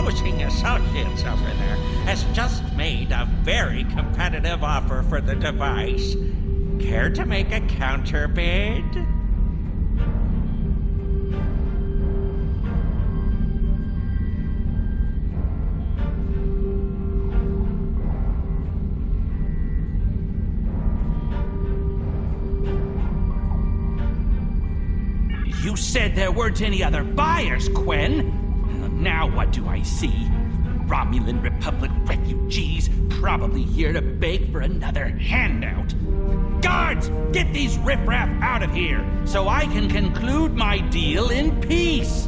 opposing associates over there has just made a very competitive offer for the device. Care to make a counterbid? You said there weren't any other buyers, Quen. Now what do I see? Romulan Republic refugees probably here to beg for another handout. Guards, get these riffraff out of here so I can conclude my deal in peace.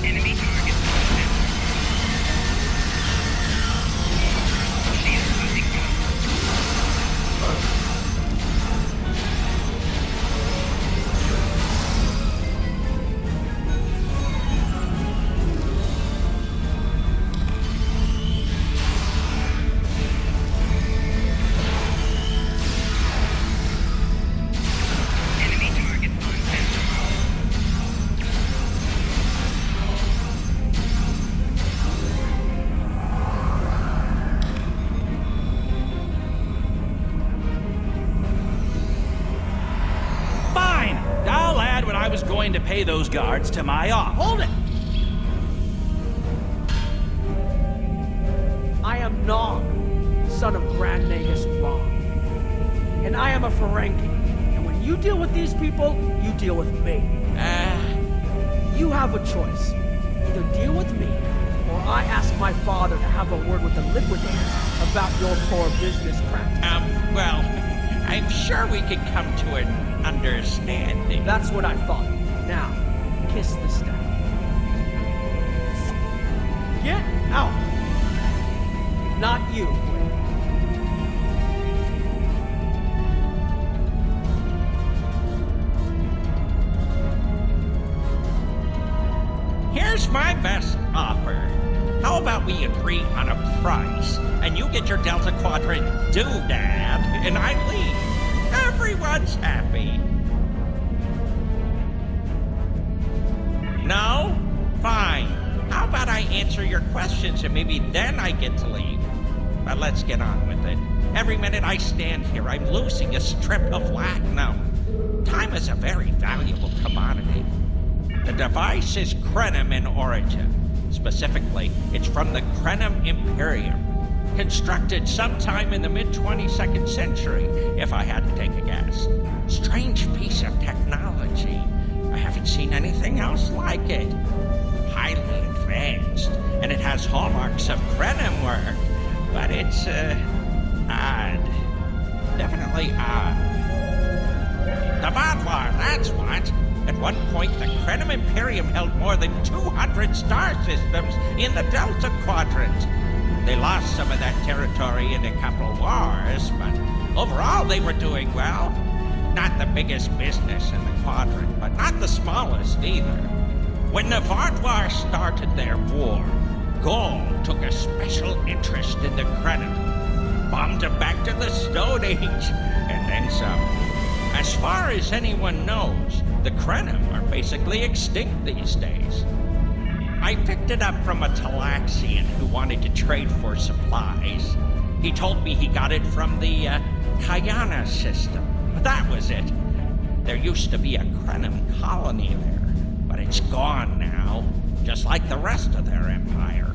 Enemy target. To pay those guards to my office. Hold it! I am Nog, son of Grand Nagus Rom. And I am a Ferengi. And when you deal with these people, you deal with me. You have a choice. Either deal with me, or I ask my father to have a word with the Liquidators about your poor business practice. Well, I'm sure we could come to an understanding. That's what I thought. Now, kiss the staff. Get out! Not you, Quinn. Here's my best offer. How about we agree on a price, and you get your Delta Quadrant doodad, and I leave. Everyone's happy. No? Fine. How about I answer your questions and maybe then I get to leave? But let's get on with it. Every minute I stand here, I'm losing a strip of latinum. Time is a very valuable commodity. The device is Krenim in origin. Specifically, it's from the Krenim Imperium. Constructed sometime in the mid-22nd century, if I had to take a guess. Strange piece of technology. I haven't seen anything else like it. Highly advanced, and it has hallmarks of Krenim work, but it's, odd. Definitely odd. The Vaadwaur, that's what. At one point, the Krenim Imperium held more than 200 star systems in the Delta Quadrant. They lost some of that territory in a couple wars, but overall they were doing well. Not the biggest business in the quadrant, but not the smallest either. When the Vaadwaur started their war, Gaul took a special interest in the Krenim, bombed them back to the Stone Age, and then some. As far as anyone knows, the Krenim are basically extinct these days. I picked it up from a Talaxian who wanted to trade for supplies. He told me he got it from the Kayana system. That was it. There used to be a Krenim colony there, but it's gone now, just like the rest of their empire.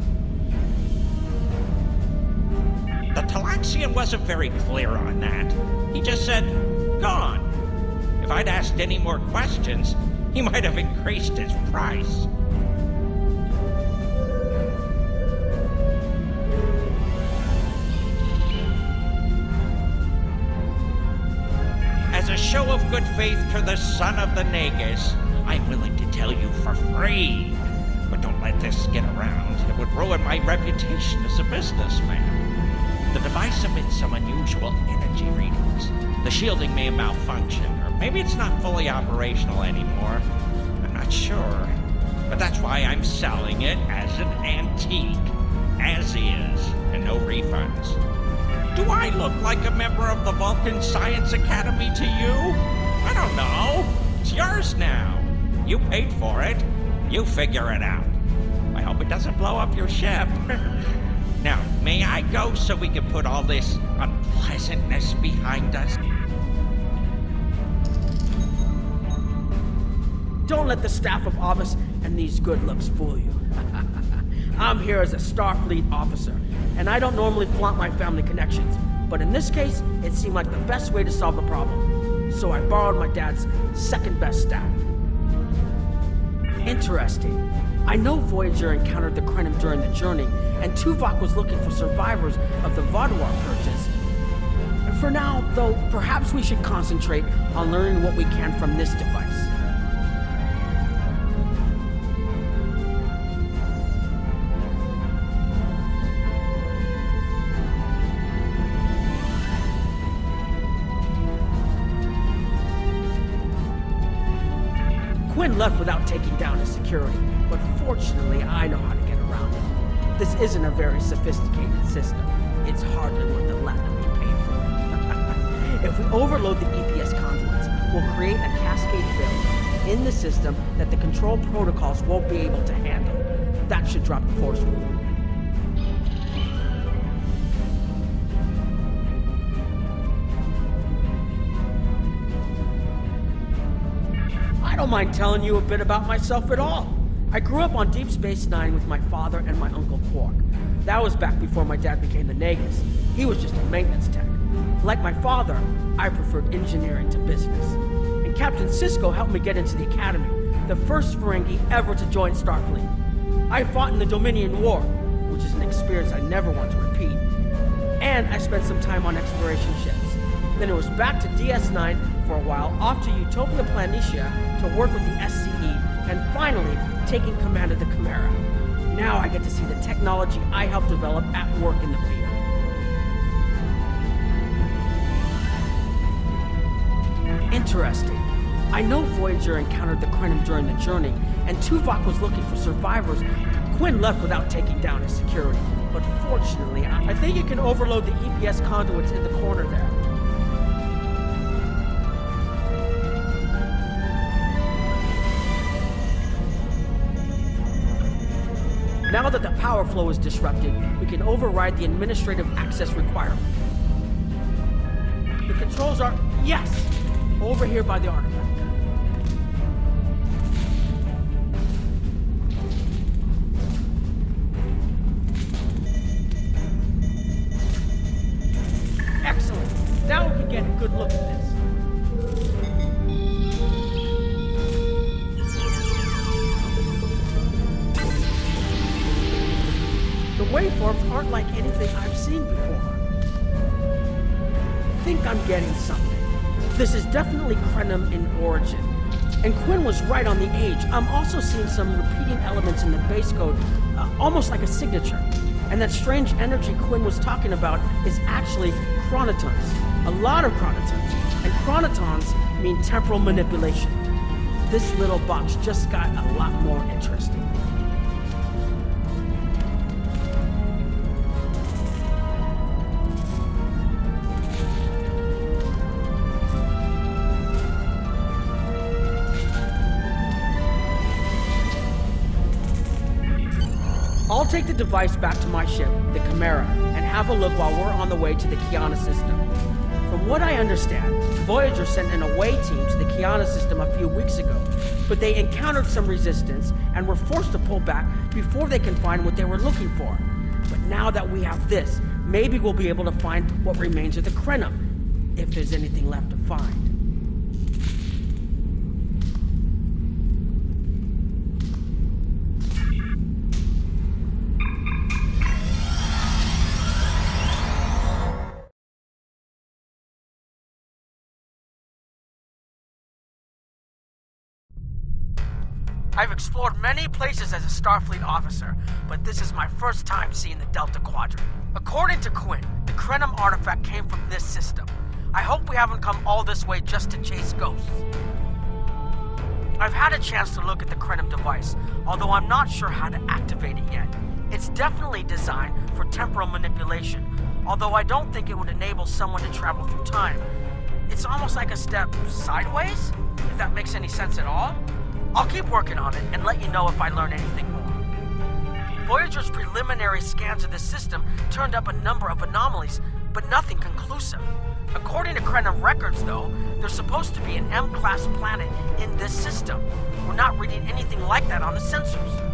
The Talaxian wasn't very clear on that. He just said, gone. If I'd asked any more questions, he might have increased his price. As a show of good faith to the son of the Nagus, I'm willing to tell you for free. But don't let this get around. It would ruin my reputation as a businessman. The device emits some unusual energy readings. The shielding may malfunction, or maybe it's not fully operational anymore. I'm not sure. But that's why I'm selling it as an antique. As is, and no refunds. Do I look like a member of the Vulcan Science Academy to you? I don't know. It's yours now. You paid for it. You figure it out. I hope it doesn't blow up your ship. Now, may I go so we can put all this unpleasantness behind us? Don't let the staff of Obus and these good looks fool you. I'm here as a Starfleet officer, and I don't normally flaunt my family connections, but in this case, it seemed like the best way to solve the problem. So I borrowed my dad's second best staff. Interesting. I know Voyager encountered the Krenim during the journey, and Tuvok was looking for survivors of the Vaadwaur purges. For now, though, perhaps we should concentrate on learning what we can from this device. Quinn left without taking down his security, but fortunately I know how to get around it. This isn't a very sophisticated system. It's hardly worth the Latin we paid for it. If we overload the EPS conduits, we'll create a cascade failure in the system that the control protocols won't be able to handle. That should drop the force field. I don't mind telling you a bit about myself at all. I grew up on Deep Space Nine with my father and my uncle Quark. That was back before my dad became the Nagus. He was just a maintenance tech. Like my father, I preferred engineering to business. And Captain Sisko helped me get into the Academy, the first Ferengi ever to join Starfleet. I fought in the Dominion War, which is an experience I never want to repeat. And I spent some time on exploration ships. Then it was back to DS9 for a while, off to Utopia Planitia to work with the SCE, and finally taking command of the Chimera. Now I get to see the technology I helped develop at work in the field. Interesting. I know Voyager encountered the Krenim during the journey, and Tuvok was looking for survivors. Quinn left without taking down his security, but fortunately, I think you can overload the EPS conduits in the corner there. Now that the power flow is disrupted, we can override the administrative access requirement. The controls are, yes, over here by the artifact. Excellent. Now we can get a good look at this. The waveforms aren't like anything I've seen before. I think I'm getting something. This is definitely Krenim in origin. And Quinn was right on the age. I'm also seeing some repeating elements in the base code, almost like a signature. And that strange energy Quinn was talking about is actually chronotons. A lot of chronotons. And chronotons mean temporal manipulation. This little box just got a lot more interesting. I'll take the device back to my ship, the Chimera, and have a look while we're on the way to the Kiana system. From what I understand, Voyager sent an away team to the Kiana system a few weeks ago, but they encountered some resistance and were forced to pull back before they can find what they were looking for. But now that we have this, maybe we'll be able to find what remains of the Krenim, if there's anything left to find. I've explored many places as a Starfleet officer, but this is my first time seeing the Delta Quadrant. According to Quinn, the Krenim artifact came from this system. I hope we haven't come all this way just to chase ghosts. I've had a chance to look at the Krenim device, although I'm not sure how to activate it yet. It's definitely designed for temporal manipulation, although I don't think it would enable someone to travel through time. It's almost like a step sideways, if that makes any sense at all. I'll keep working on it and let you know if I learn anything more. Voyager's preliminary scans of the system turned up a number of anomalies, but nothing conclusive. According to Krenim records, though, there's supposed to be an M-class planet in this system. We're not reading anything like that on the sensors.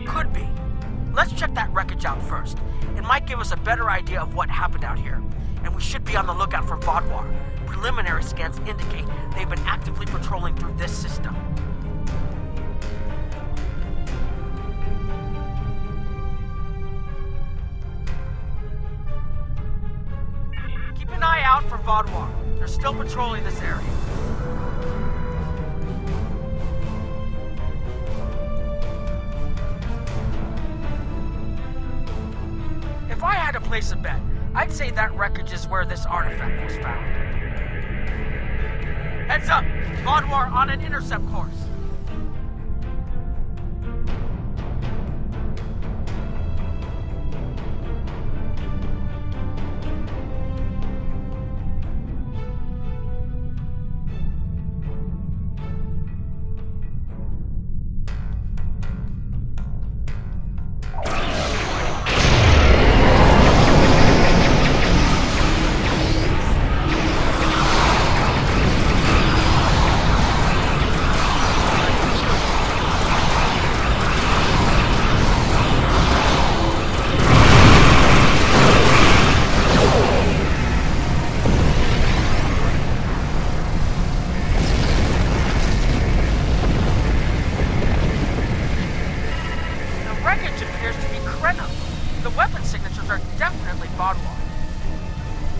Could be. Let's check that wreckage out first. It might give us a better idea of what happened out here. And we should be on the lookout for Vodwar. Preliminary scans indicate they've been actively patrolling through this system. Keep an eye out for Vodwar. They're still patrolling this area. If I had to place a bet, I'd say that wreckage is where this artifact was found. Heads up! Vodwar on an intercept course. The weapon signatures are definitely Vodwar.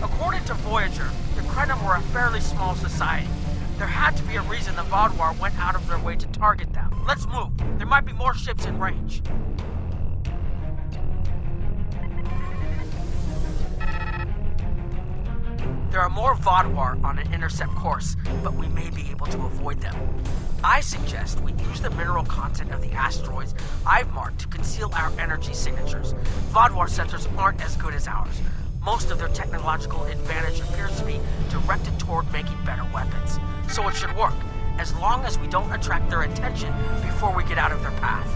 According to Voyager, the Krenim were a fairly small society. There had to be a reason the Vodwar went out of their way to target them. Let's move. There might be more ships in range. There are more Vodwar on an intercept course, but we may be able to avoid them. I suggest we use the mineral content of the asteroids I've marked to conceal our energy signatures. Vodwar sensors aren't as good as ours. Most of their technological advantage appears to be directed toward making better weapons. So it should work, as long as we don't attract their attention before we get out of their path.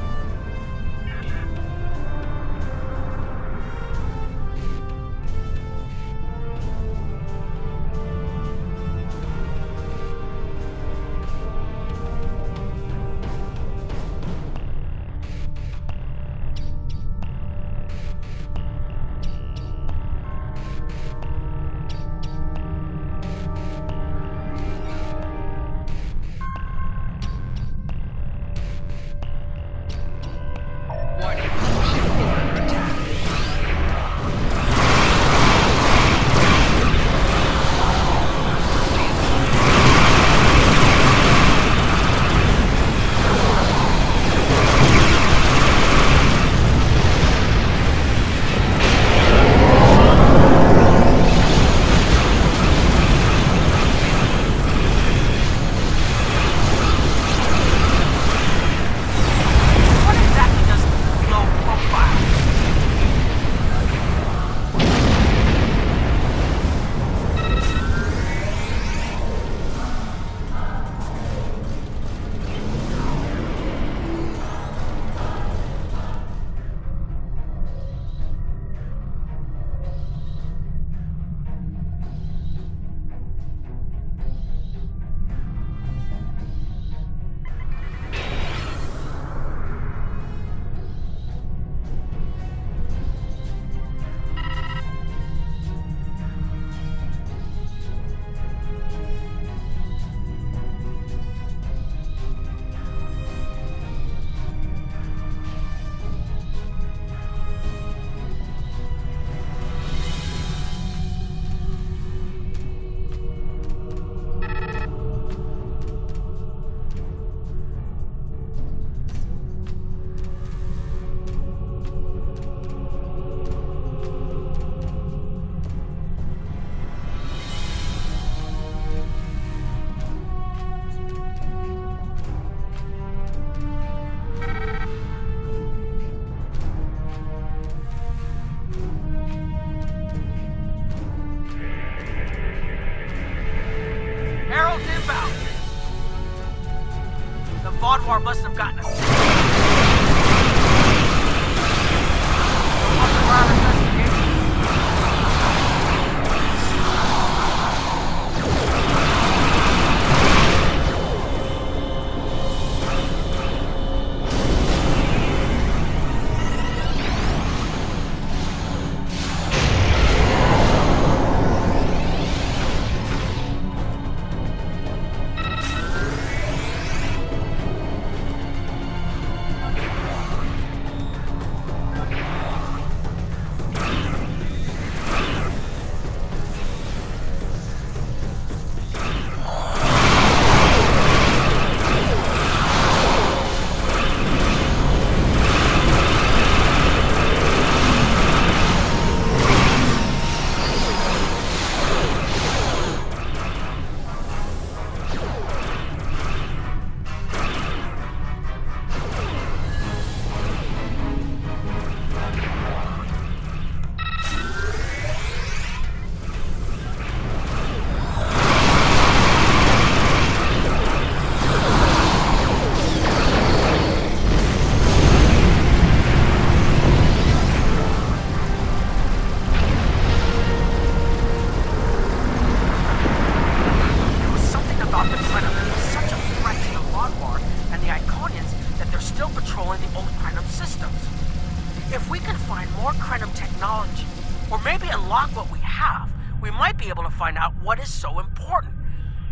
more Krenim technology, or maybe unlock what we have, we might be able to find out what is so important.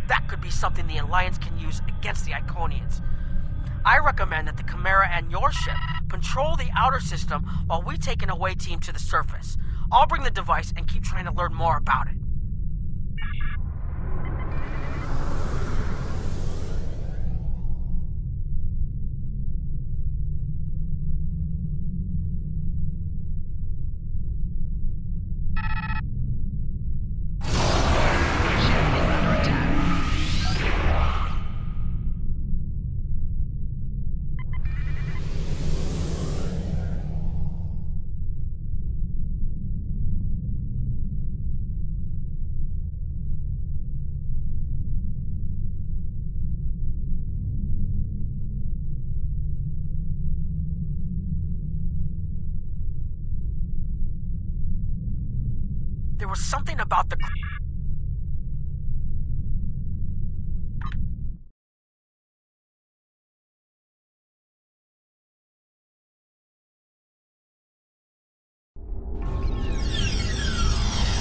That could be something the Alliance can use against the Iconians. I recommend that the Chimera and your ship patrol the outer system while we take an away team to the surface. I'll bring the device and keep trying to learn more about it. There was something about the...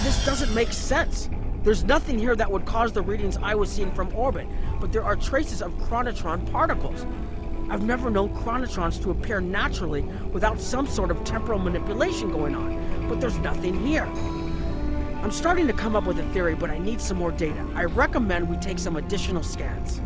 This doesn't make sense. There's nothing here that would cause the readings I was seeing from orbit, but there are traces of chronotron particles. I've never known chronotrons to appear naturally without some sort of temporal manipulation going on, but there's nothing here. I'm starting to come up with a theory, but I need some more data. I recommend we take some additional scans.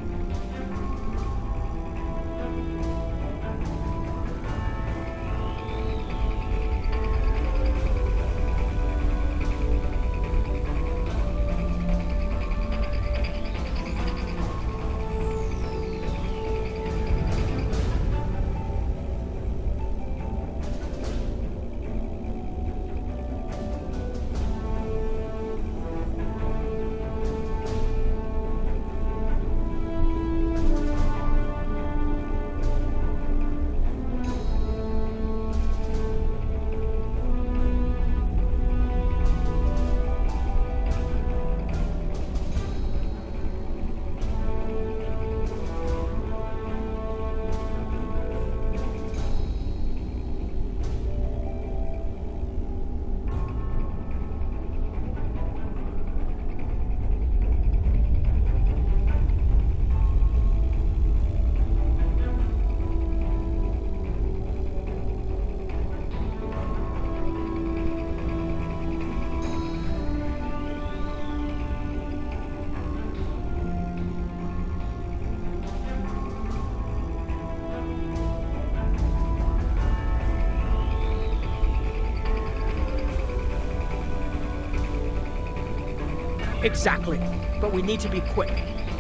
Exactly, but we need to be quick.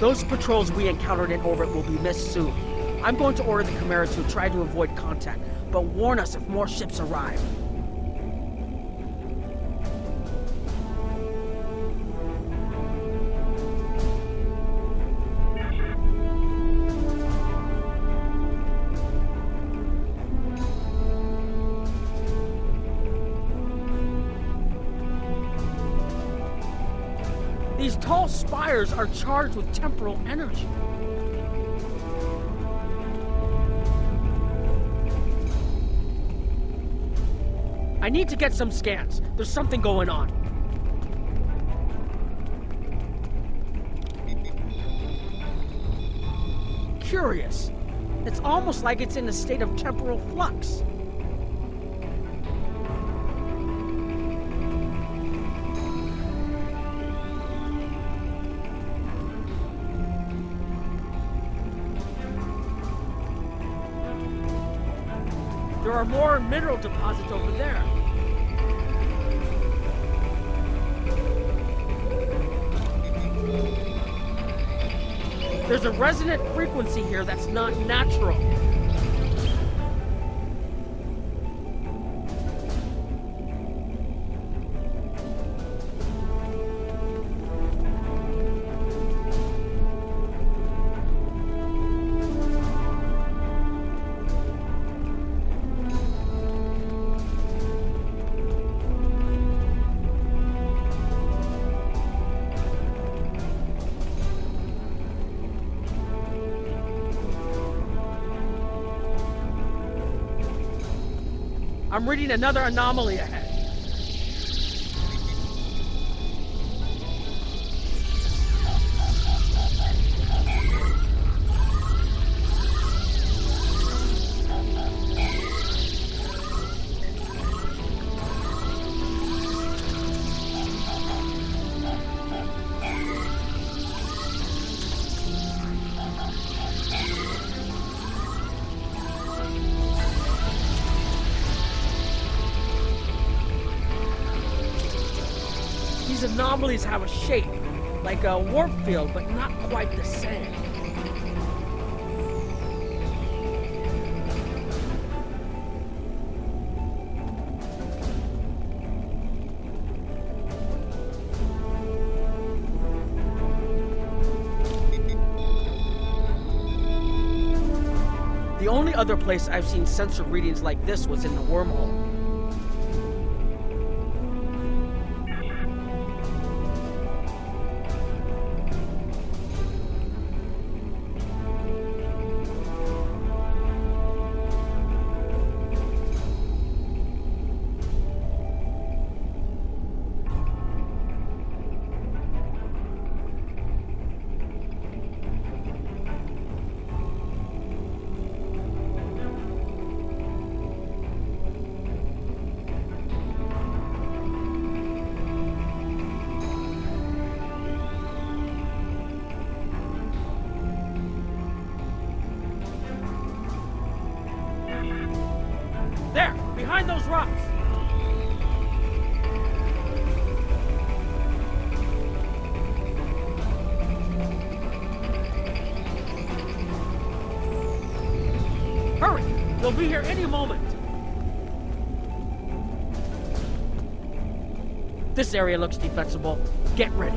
Those patrols we encountered in orbit will be missed soon. I'm going to order the Chimera to try to avoid contact, but warn us if more ships arrive. These tall spires are charged with temporal energy. I need to get some scans. There's something going on. Curious. It's almost like it's in a state of temporal flux. There are more mineral deposits over there. There's a resonant frequency here that's not natural. I'm reading another anomaly ahead. These anomalies have a shape, like a warp field, but not quite the same. The only other place I've seen sensor readings like this was in the wormhole. There, behind those rocks. Hurry, they'll be here any moment. This area looks defensible. Get ready.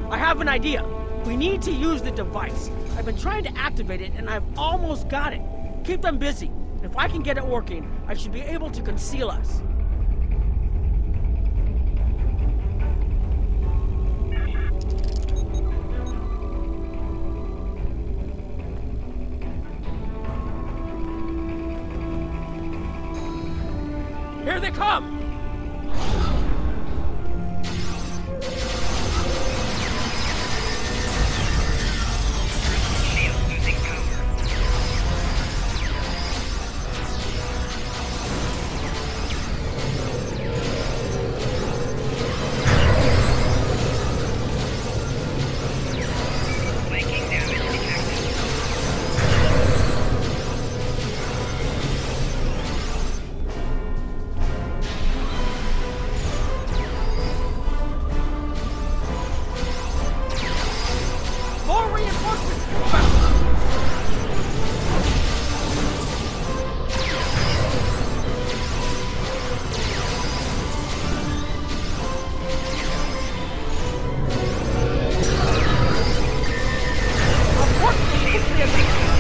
I have an idea. We need to use the device. I've been trying to activate it, and I've almost got it. Keep them busy. If I can get it working, I should be able to conceal us. Here they come! Shield losing power. Flanking damage detected. More reinforcements! I'm working as quickly as I can.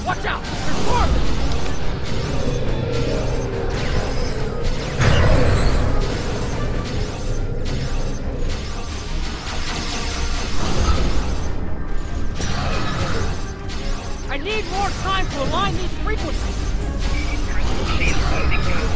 Watch out! There's more of them! I need more time to align these frequencies! Shield losing power.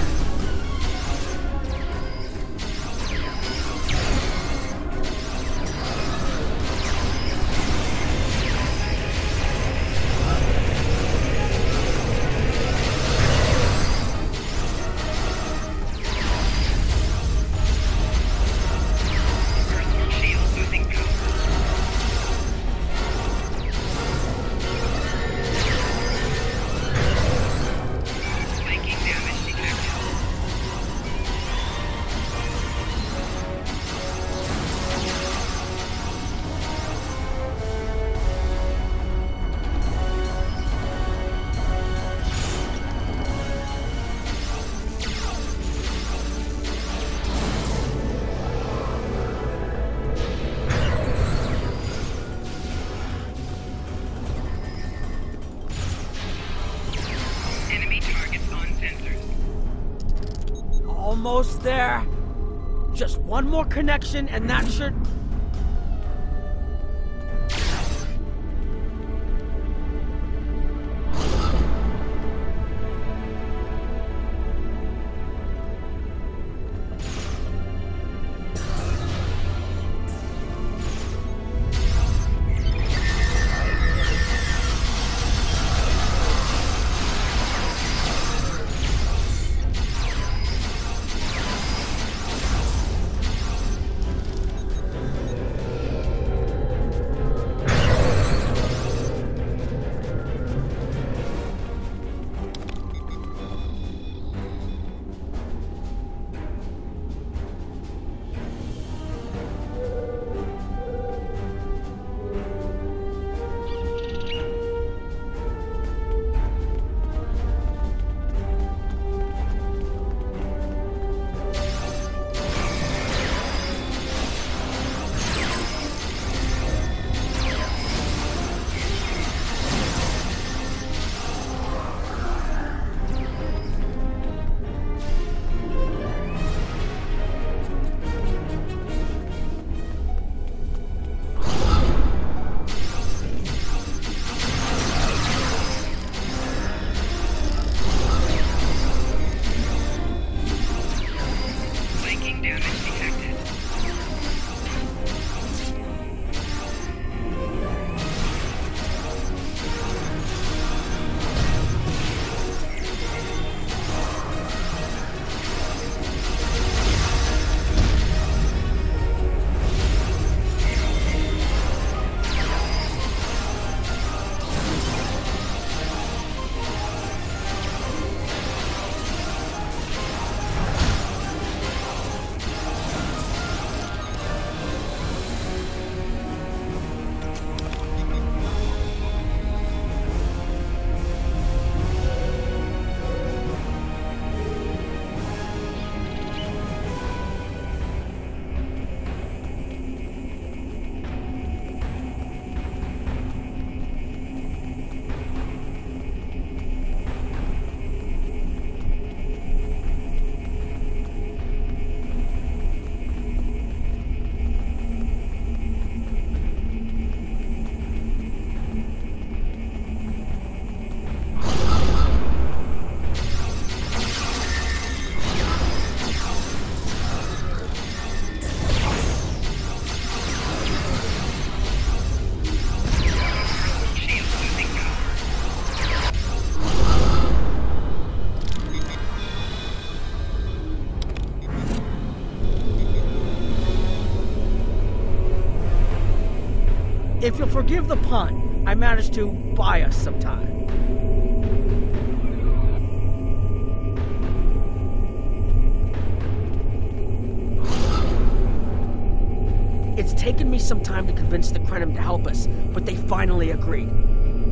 Almost there. Just one more connection and that should... If you'll forgive the pun, I managed to buy us some time. It's taken me some time to convince the Krenim to help us, but they finally agreed.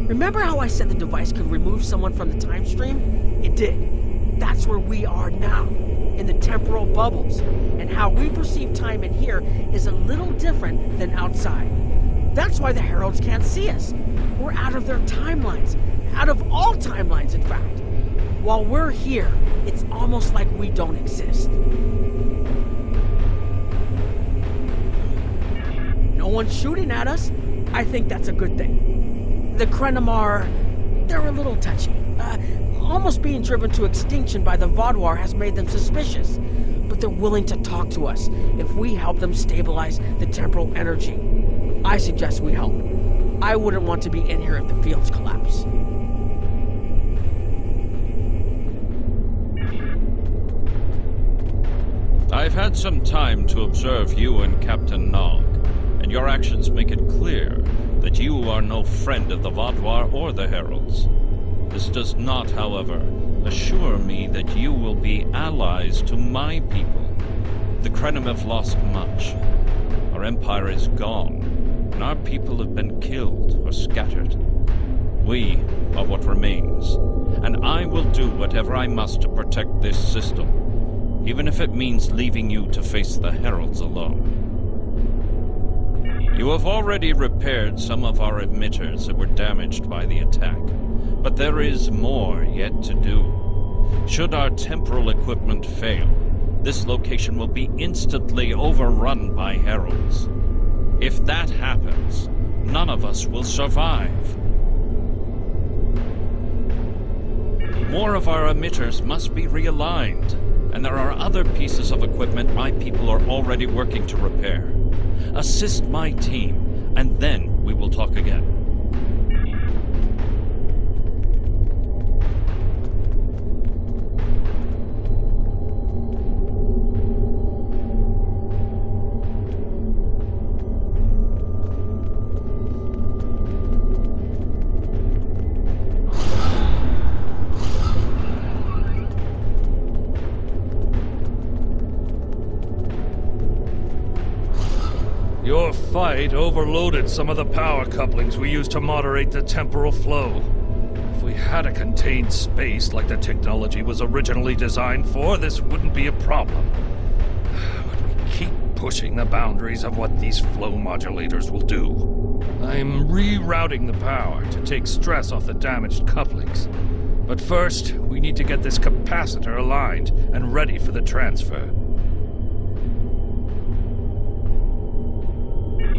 Remember how I said the device could remove someone from the time stream? It did. That's where we are now, in the temporal bubbles. And how we perceive time in here is a little different than outside. That's why the Heralds can't see us. We're out of their timelines. Out of all timelines, in fact. While we're here, it's almost like we don't exist. No one's shooting at us. I think that's a good thing. The Krenim are... they're a little touchy. Almost being driven to extinction by the Vaadwaur has made them suspicious. But they're willing to talk to us if we help them stabilize the temporal energy. I suggest we help. I wouldn't want to be in here if the fields collapse. I've had some time to observe you and Captain Nog, and your actions make it clear that you are no friend of the Vaadwaur or the Heralds. This does not, however, assure me that you will be allies to my people. The Krenim have lost much. Our empire is gone, and our people have been killed or scattered. We are what remains, and I will do whatever I must to protect this system, even if it means leaving you to face the Heralds alone. You have already repaired some of our emitters that were damaged by the attack, but there is more yet to do. Should our temporal equipment fail, this location will be instantly overrun by heralds. If that happens, none of us will survive. More of our emitters must be realigned, and there are other pieces of equipment my people are already working to repair. Assist my team, and then we will talk again. Your fight overloaded some of the power couplings we use to moderate the temporal flow. If we had a contained space like the technology was originally designed for, this wouldn't be a problem. But we keep pushing the boundaries of what these flow modulators will do. I'm rerouting the power to take stress off the damaged couplings. But first, we need to get this capacitor aligned and ready for the transfer.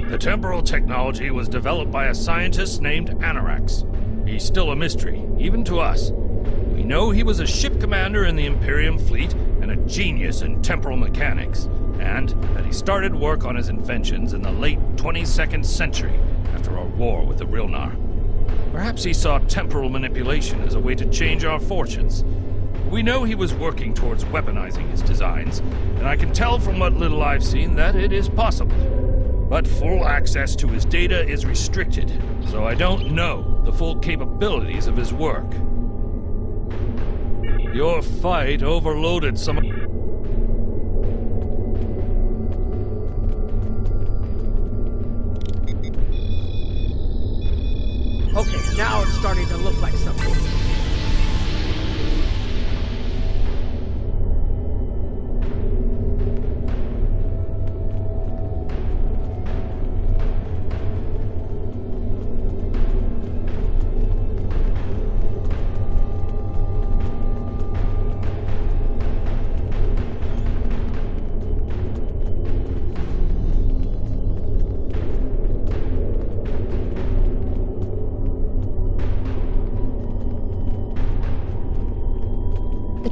The temporal technology was developed by a scientist named Anorax. He's still a mystery, even to us. We know he was a ship commander in the Imperium fleet and a genius in temporal mechanics, and that he started work on his inventions in the late 22nd century after our war with the Rilnar. Perhaps he saw temporal manipulation as a way to change our fortunes. We know he was working towards weaponizing his designs, and I can tell from what little I've seen that it is possible. But full access to his data is restricted, so I don't know the full capabilities of his work. Your fight overloaded some... Okay, now it's starting to look like something.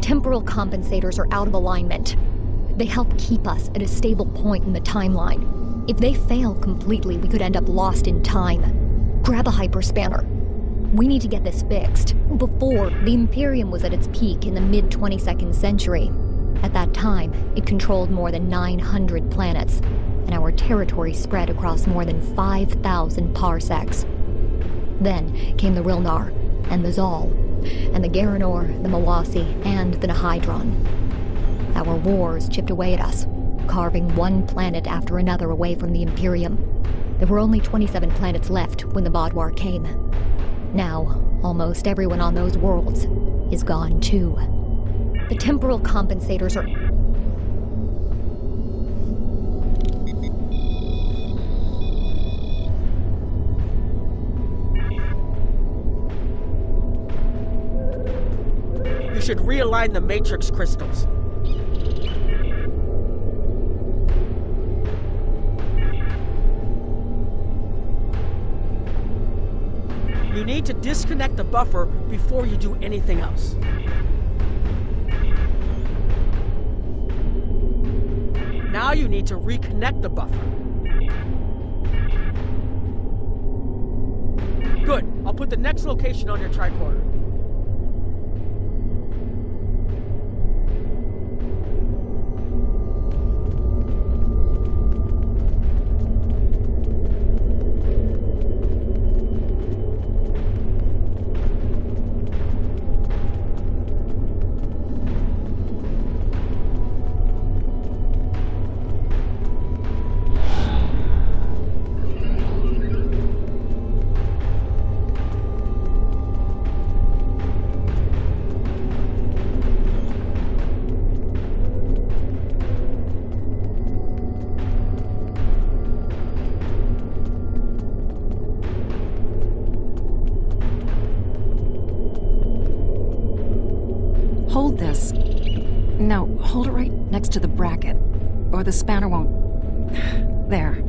Temporal compensators are out of alignment. They help keep us at a stable point in the timeline. If they fail completely, we could end up lost in time. Grab a hyperspanner. We need to get this fixed. Before, the Imperium was at its peak in the mid-22nd century. At that time, it controlled more than 900 planets, and our territory spread across more than 5,000 parsecs. Then came the Rilnar, and the Zal, and the Garanor, the Mawasi, and the Nihydron. Our wars chipped away at us, carving one planet after another away from the Imperium. There were only 27 planets left when the Vaadwaur came. Now, almost everyone on those worlds is gone too. The temporal compensators are... You should realign the matrix crystals. You need to disconnect the buffer before you do anything else. Now you need to reconnect the buffer. Good. I'll put the next location on your tricorder. Hold this. No, hold it right next to the bracket, or the spanner won't... There.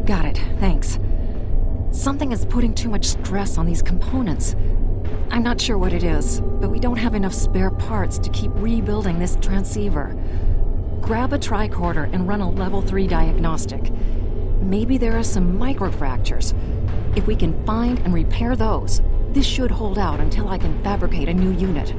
Got it, thanks. Something is putting too much stress on these components. I'm not sure what it is, but we don't have enough spare parts to keep rebuilding this transceiver. Grab a tricorder and run a level 3 diagnostic. Maybe there are some microfractures. If we can find and repair those, this should hold out until I can fabricate a new unit.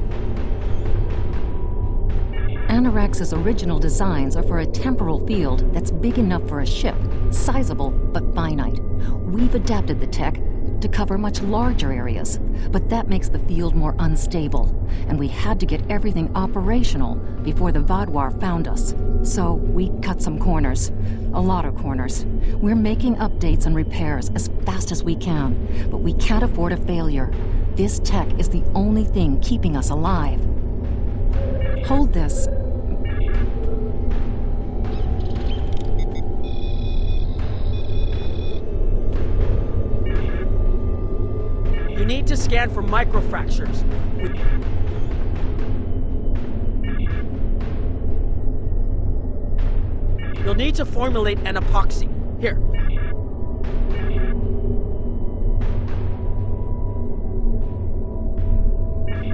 Anorax's original designs are for a temporal field that's big enough for a ship, sizable but finite. We've adapted the tech to cover much larger areas, but that makes the field more unstable, and we had to get everything operational before the Vaadwaur found us. So we cut some corners. A lot of corners. We're making updates and repairs as fast as we can, but we can't afford a failure. This tech is the only thing keeping us alive. Hold this. You need to scan for microfractures. You'll need to formulate an epoxy. Here.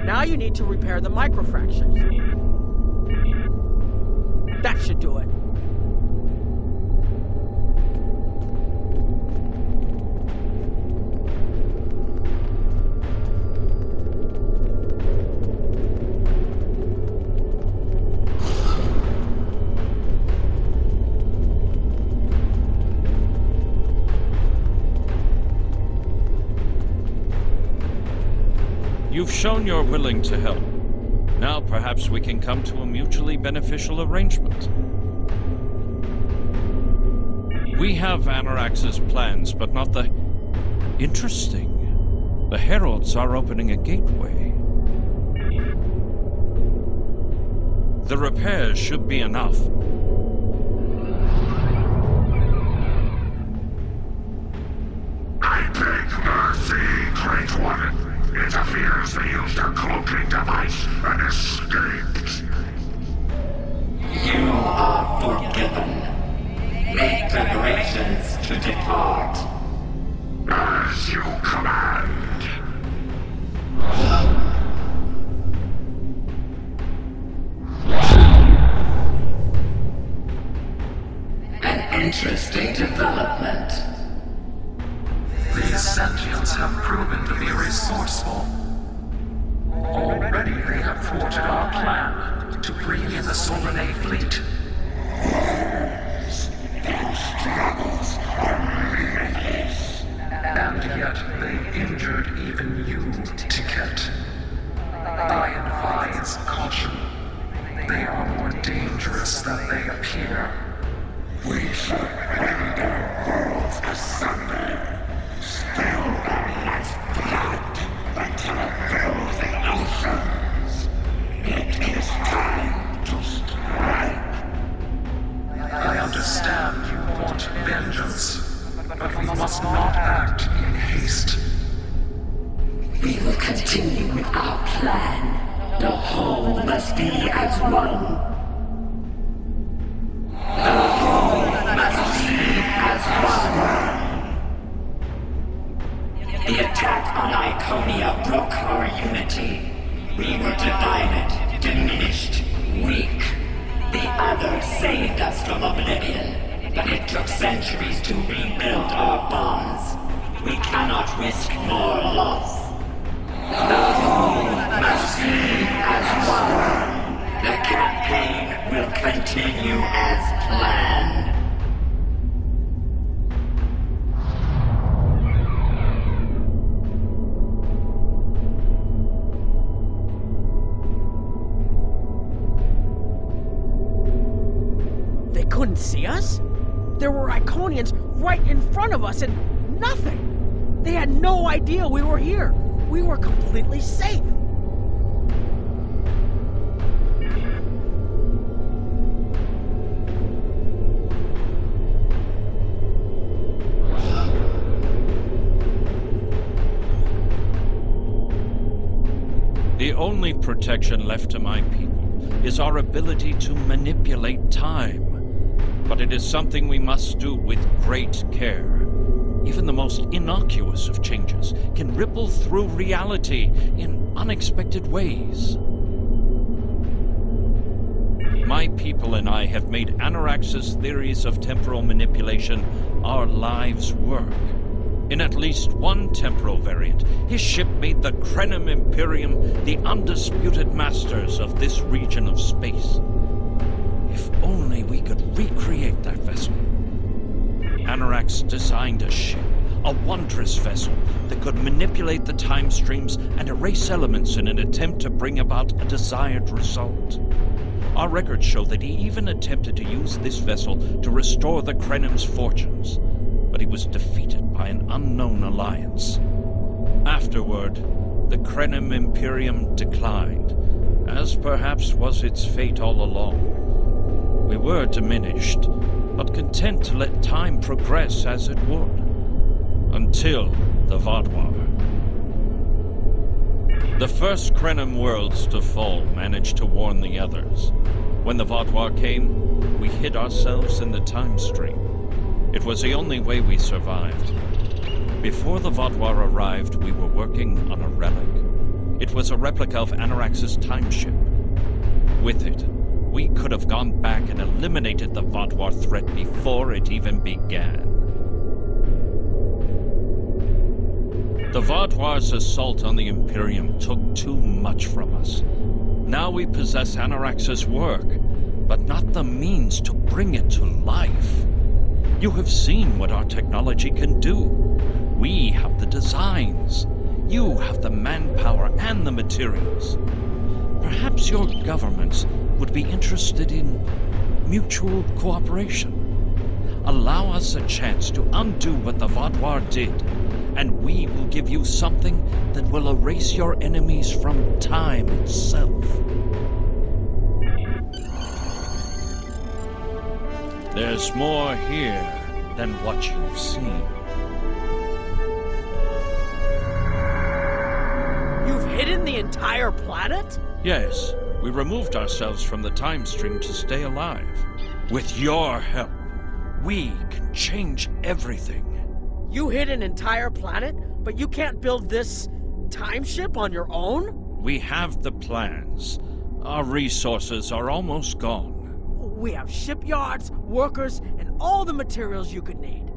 Now you need to repair the microfractures. That should do it. You've shown you're willing to help. Now perhaps we can come to a mutually beneficial arrangement. We have Anorax's plans, but not the... Interesting. The Heralds are opening a gateway. The repairs should be enough. I beg mercy, Great One. It appears they used a cloaking device and escaped. You are forgiven. Make preparations to depart. As you command. An interesting development. These sentients have proven to be resourceful. Already they have thwarted our plan to bring in the Solanae fleet. Their struggles are limitless. And yet they injured even you, Ticket. I advise caution. They are more dangerous than they appear. We should render worlds asunder. Still very much blood until it fills the oceans. It is time to strike. I understand you want vengeance, but we must not act in haste. We will continue with our plan. The whole must be as one. The whole must be as one. The attack on Iconia broke our unity. We were divided, diminished, weak. The other saved us from oblivion, but it took centuries to rebuild our bonds. We cannot risk more loss. The whole must be as one. The campaign will continue as planned. Couldn't see us? There were Iconians right in front of us and nothing. They had no idea we were here. We were completely safe. The only protection left to my people is our ability to manipulate time. But it is something we must do with great care. Even the most innocuous of changes can ripple through reality in unexpected ways. My people and I have made Anorax's theories of temporal manipulation our lives' work. In at least one temporal variant, his ship made the Krenim Imperium the undisputed masters of this region of space. If only we could recreate that vessel. Anorax designed a ship, a wondrous vessel that could manipulate the time streams and erase elements in an attempt to bring about a desired result. Our records show that he even attempted to use this vessel to restore the Krenim's fortunes, but he was defeated by an unknown alliance. Afterward, the Krenim Imperium declined, as perhaps was its fate all along. We were diminished, but content to let time progress as it would, until the Vaadwaur. The first Krenim worlds to fall managed to warn the others. When the Vaadwaur came, we hid ourselves in the time stream. It was the only way we survived. Before the Vaadwaur arrived, we were working on a relic. It was a replica of Anorax's time ship. With it, we could have gone back and eliminated the Vaadwaur threat before it even began. The Vaadwaur's assault on the Imperium took too much from us. Now we possess Anorax's work, but not the means to bring it to life. You have seen what our technology can do. We have the designs. You have the manpower and the materials. Perhaps your governments would be interested in mutual cooperation. Allow us a chance to undo what the Vaadwaur did, and we will give you something that will erase your enemies from time itself. There's more here than what you've seen. You've hidden the entire planet? Yes, we removed ourselves from the time stream to stay alive. With your help, we can change everything. You hid an entire planet, but you can't build this time ship on your own? We have the plans. Our resources are almost gone. We have shipyards, workers, and all the materials you could need.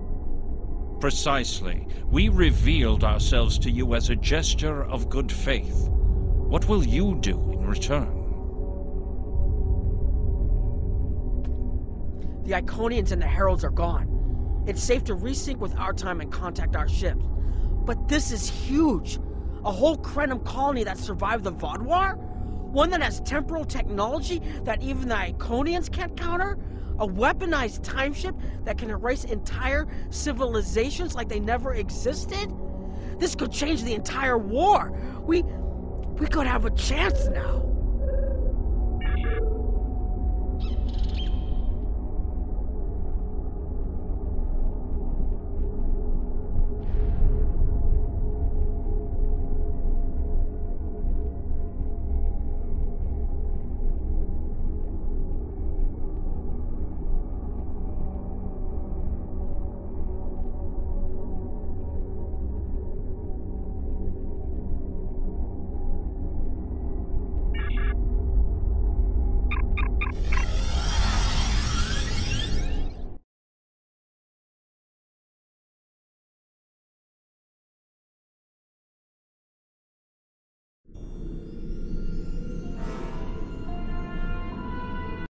Precisely. We revealed ourselves to you as a gesture of good faith. What will you do in return? The Iconians and the Heralds are gone. It's safe to resync with our time and contact our ships. But this is huge. A whole Krenim colony that survived the Vaadwaur? One that has temporal technology that even the Iconians can't counter? A weaponized time ship that can erase entire civilizations like they never existed? This could change the entire war. We could have a chance now.